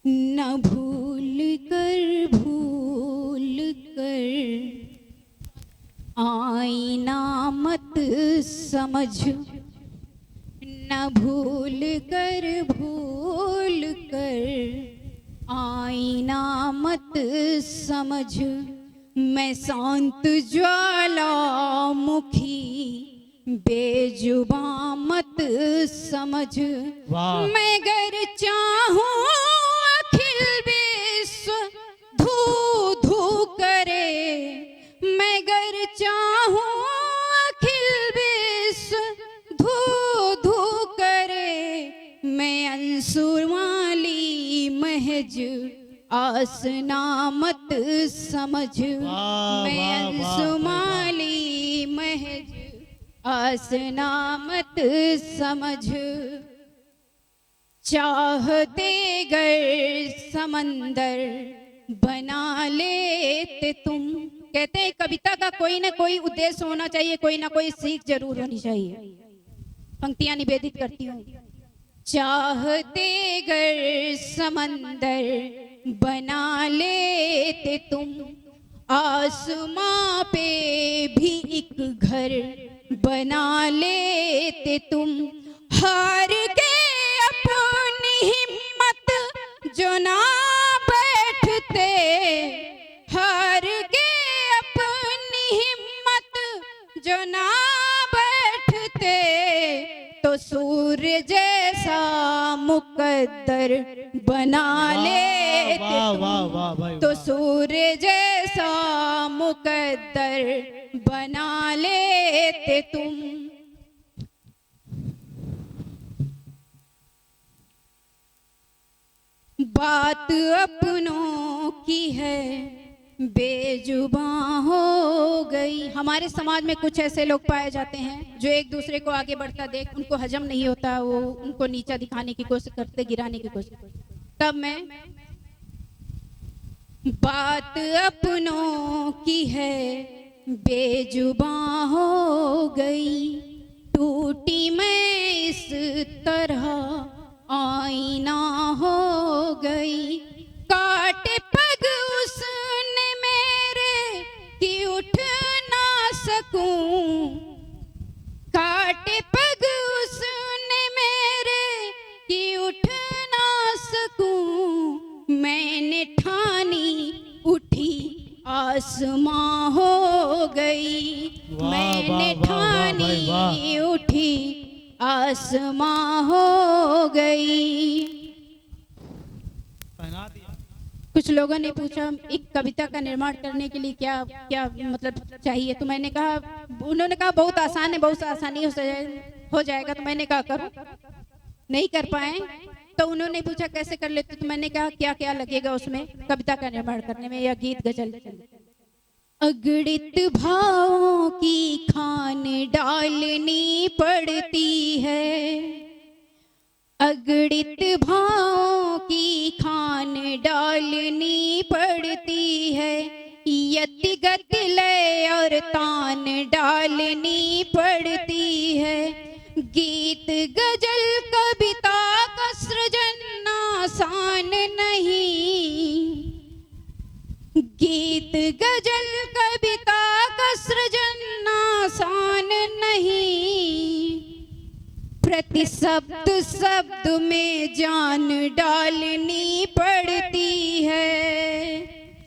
न भूल कर आईना मत समझ, न भूल कर आईना मत समझ। मैं शांत ज्वालामुखी बेजुबां मत समझ। मैं गर चाहूं अखिल विश्व धू धू करे, मैं गर चाहूं अखिल विश्व धू धू करे। मैं अंशुमाली महज आसना मत समझ। मैं अंशुमाली महज आसना मत समझ। चाहते गर समंदर बना लेते तुम। कहते हैं कविता का कोई ना कोई उद्देश्य होना चाहिए, कोई ना कोई सीख जरूर होनी चाहिए। पंक्तियां निवेदित करती हूँ। चाहते गर समंदर बना लेते तुम, आसमां पे भी एक घर बना लेते तुम। हार के अपनी हिम्मत जो ना बैठते, हार के अपनी हिम्मत जो ना बैठते, तो सूर्य जैसा मुकद्दर बना लेते तुम। तो सूर्य जैसा मुकद्दर बना लेते तुम। बात अपनों की है बेजुबां हो गई। हमारे समाज में कुछ ऐसे लोग पाए जाते हैं जो एक दूसरे को आगे बढ़ता देख उनको हजम नहीं होता, वो उनको नीचा दिखाने की कोशिश करते, गिराने की कोशिश करते। तब मैं बात अपनों की है बेजुबां हो गई। टूटी मैं इस तरह आईना हो गई। काटे पग उसने मेरे कि उठ ना सकूं। काटे पग उसने मेरे कि उठ ना सकूं। मैंने ठानी उठी आसमां हो गई। मैंने ठानी उठी आसमां हो गई। कुछ लोगों ने पूछा एक कविता का निर्माण करने के लिए क्या क्या मतलब चाहिए, तो मैंने कहा, उन्होंने कहा बहुत आसान है, बहुत आसानी हो जाएगा। तो मैंने कहा करो, नहीं कर पाए तो उन्होंने पूछा कैसे कर लेते, तो मैंने कहा क्या क्या लगेगा उसमें कविता का निर्माण करने में या गीत गजल। अगणित भावों की खान डालनी पड़ती है। अगणित भावों की खान डालनी पड़ती है। यति गति लय और तान डालनी पड़ती है। गीत गजल कविता का सृजन आसान नहीं। गीत गजल कविता का सृजन आसान नहीं। प्रति शब्द शब्द में जान डालनी पड़ती है।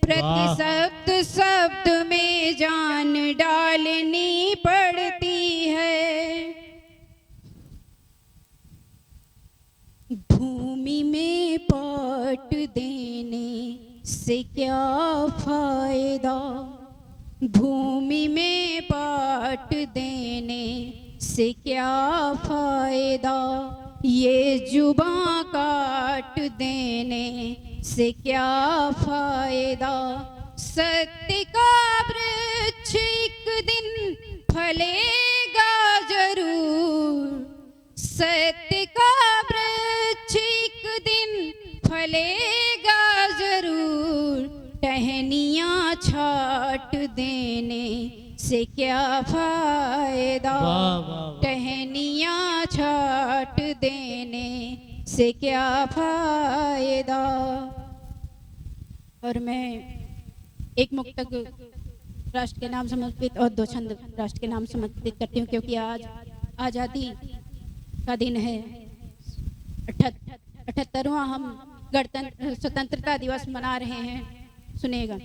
प्रति शब्द शब्द में जान डालनी पड़ती है। भूमि में पाट देने से क्या फायदा। भूमि में पाट देने से क्या फायदा। ये जुबां काट देने से क्या फायदा। सत्य का वृक्ष एक दिन फलेगा जरूर। सत्य का वृक्ष एक दिन फलेगा जरूर। टहनियाँ छाट देने से क्या फायदा, वाह वाह वाह। टहनियाँ छाट देने से क्या फायदा। और मैं एक मुक्तक राष्ट्र के नाम समर्पित और दो छंद राष्ट्र के नाम समर्पित करती हूँ, क्योंकि आज आज़ादी का दिन है। 78वां हम गणतंत्र स्वतंत्रता दिवस मना रहे हैं। सुनेगा।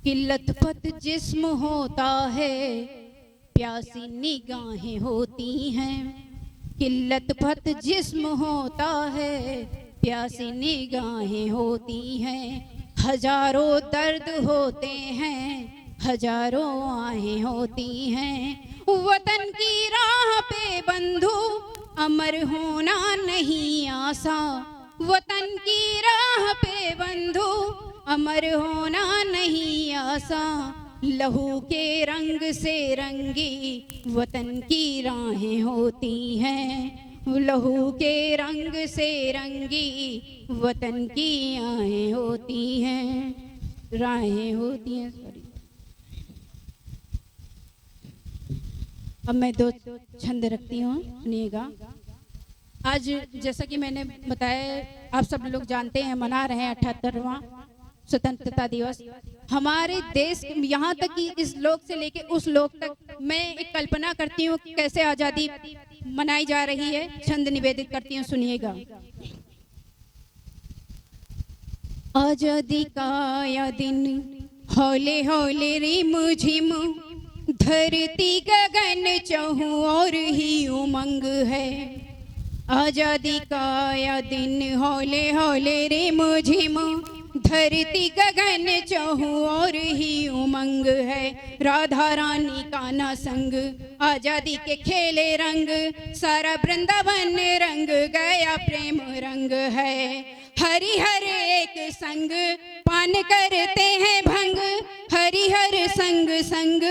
कि लथपथ जिस्म होता है, प्यासी निगाहें होती हैं। कि लथपथ जिस्म होता है, प्यासी निगाहें होती हैं। हजारों दर्द होते हैं, हजारों आहें होती हैं। वतन की राह पे बंधु अमर होना नहीं आसान। वतन की राह पे बंधु अमर होना नहीं आसान। लहू के रंग से रंगी वतन की राहें होती हैं। लहू के रंग से रंगी वतन की आहें होती हैं, राहें होती हैं। सॉरी, अब मैं दो छंद रखती हूँ, सुनिएगा। आज जैसा कि मैंने बताया, आप सब लोग जानते हैं, मना रहे हैं 78वां स्वतंत्रता दिवस। हमारे देश, यहाँ तक कि इस लोक से लेके उस लोक तक मैं एक कल्पना करती हूँ कि कैसे आज़ादी मनाई जा रही है। छंद निवेदित करती हूँ, सुनिएगा। आज़ादी का या दिन हौले हौले रिम झिम, धरती गगन चहु और ही उमंग है। आज़ादी का या दिन हौले हौले रिम झिम, धरती गगन चहु और ही उमंग है। राधा रानी का ना संग, आज़ादी के खेले रंग, सारा वृंदावन रंग गया प्रेम रंग है। हरिहर एक संग पान करते हैं भंग, हरिहर संग संग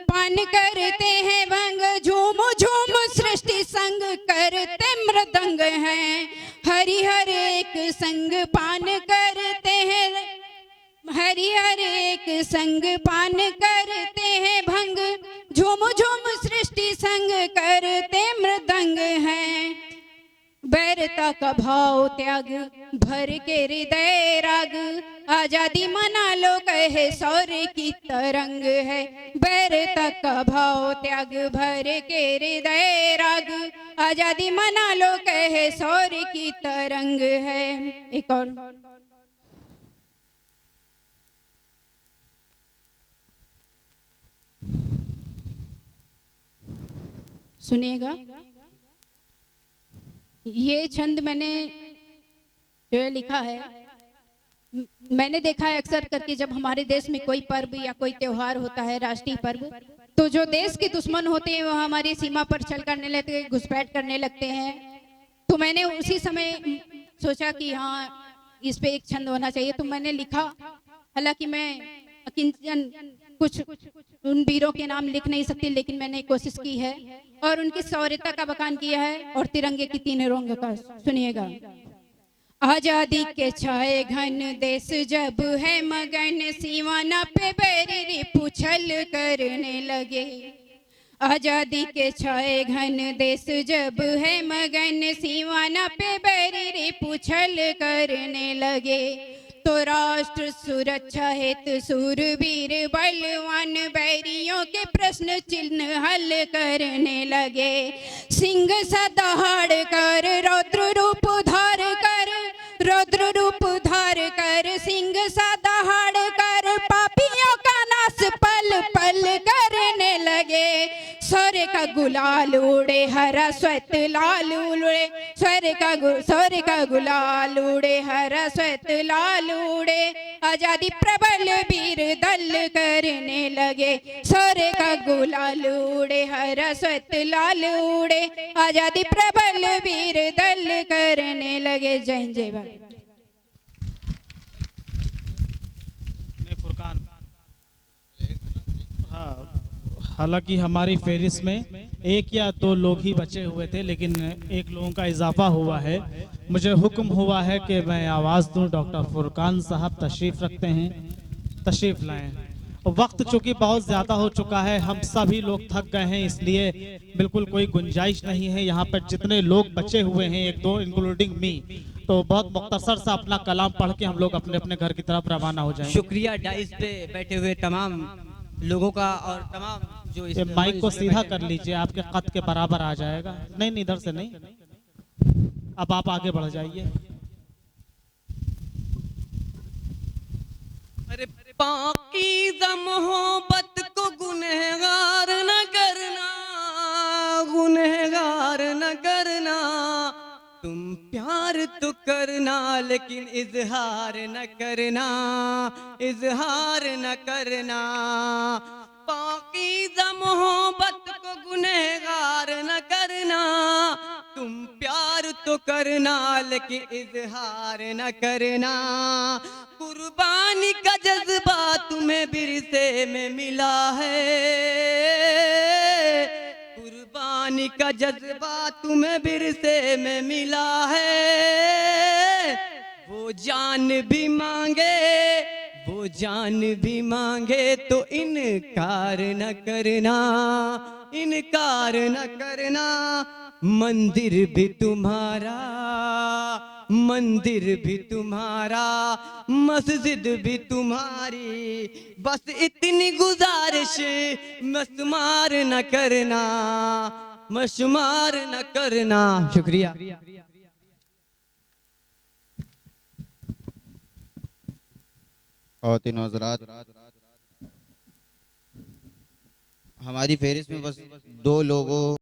पान करते हैं भंग। झूम झूम सृष्टि संग करते मृदंग हैं। हरिहर एक संग पान करते हैं, हरिहर एक संग पान करते हैं भंग। झूम झूम सृष्टि संग करते मृदंग हैं। वैरता का भाव त्याग भर के हृदय राग, आज़ादी मना लो कहे शौर्य की तरंग है। वैरता का भाव त्याग भर के हृदय राग, आज़ादी मना लो कहे शौर्य की तरंग है। एक और, सुनिएगा। ये छंद मैंने जो है लिखा है, मैंने देखा है अक्सर करके जब हमारे देश में कोई पर्व या कोई त्योहार होता है, राष्ट्रीय पर्व, तो जो देश के दुश्मन होते हैं वो हमारी सीमा पर छल करने लगते हैं, घुसपैठ करने लगते हैं। तो मैंने उसी समय सोचा कि हाँ, इस पे एक छंद होना चाहिए, तो मैंने लिखा। हालांकि मैं किंचन कुछ उन वीरों के नाम लिख नहीं सकती, लेकिन मैंने कोशिश की है और उनकी शौर्यता का बखान किया है और तिरंगे की 3 रंग का। सुनिएगा। आज़ादी के छाए घन देश जब है मगन, सीमाना पे बैरी पुछल करने लगे। आज़ादी के छाए घन देश जब है मगन, सीमाना पे बैरी पुछल करने लगे। तो राष्ट्र सुरक्षा हेतु सूरवीर बलवान बैरियों के प्रश्न चिन्ह हल करने लगे। सिंह सा दहाड़ कर रौद्र रूप धार कर, रौद्र रूप धार कर, सिंह सा दहाड़ कर, पापियों का नाश पल पल करने लगे। स्वर्ग का गुलाल उड़े हरा श्वेत लाल उड़े, स्वर्ग का गुलाल उड़े हरा श्वेत लाल उड़े। आज़ादी प्रबल वीर दल करने लगे। स्वर्ग का गुलाल उड़े हरा श्वेत लाल उड़े, आज़ादी प्रबल वीर दल करने लगे। जय हिंद, जय भारत। हालांकि हमारी फहरिस्त में 1 या 2 लोग ही बचे हुए थे, लेकिन 1 लोगों का इजाफा हुआ है। मुझे हुक्म हुआ है कि मैं आवाज़ दूं। डॉक्टर फुरकान साहब तशरीफ़ रखते हैं। तशरीफ लाएं। वक्त चूंकि बहुत ज़्यादा हो चुका है, हम सभी लोग थक गए हैं, इसलिए बिल्कुल कोई गुंजाइश नहीं है। यहाँ पर जितने लोग बचे हुए हैं, एक दो इंक्लूडिंग मी, तो बहुत मुख्तसर सा अपना कलाम पढ़ के हम लोग अपने अपने घर की तरफ रवाना हो जाएंगे। शुक्रिया डाइस पे बैठे हुए तमाम लोगों का और तमाम जो इस ये माइक को मंच पे सीधा बैठे कर हुए। लीजिए, आपके कद के बराबर आ जाएगा। नहीं नहीं, इधर से नहीं, अब आप आगे बढ़ जाइए। अरे पाकीज़ा मोहब्बत को गुनहगार न करना, गुनहगार न करना। तुम प्यार तो करना लेकिन इजहार न करना, इजहार न करना। पाकीज़ा मोहब्बत को गुनहगार न करना। तुम प्यार तो करना लेकिन इजहार न करना। कुर्बानी का जज्बा तुम्हें विरसे में मिला है, कुर्बानी का जज्बा तुम्हें विरसे में मिला है। वो जान भी मांगे, वो जान भी मांगे तो इनकार न करना, इनकार न करना। मंदिर भी तुम्हारा, मंदिर भी तुम्हारा, मस्जिद भी तुम्हारी, बस इतनी गुजारिश मशमार न करना, मशमार न करना। शुक्रिया। और तीनों हज़रात, हमारी फहरिस्त में बस 2 लोगों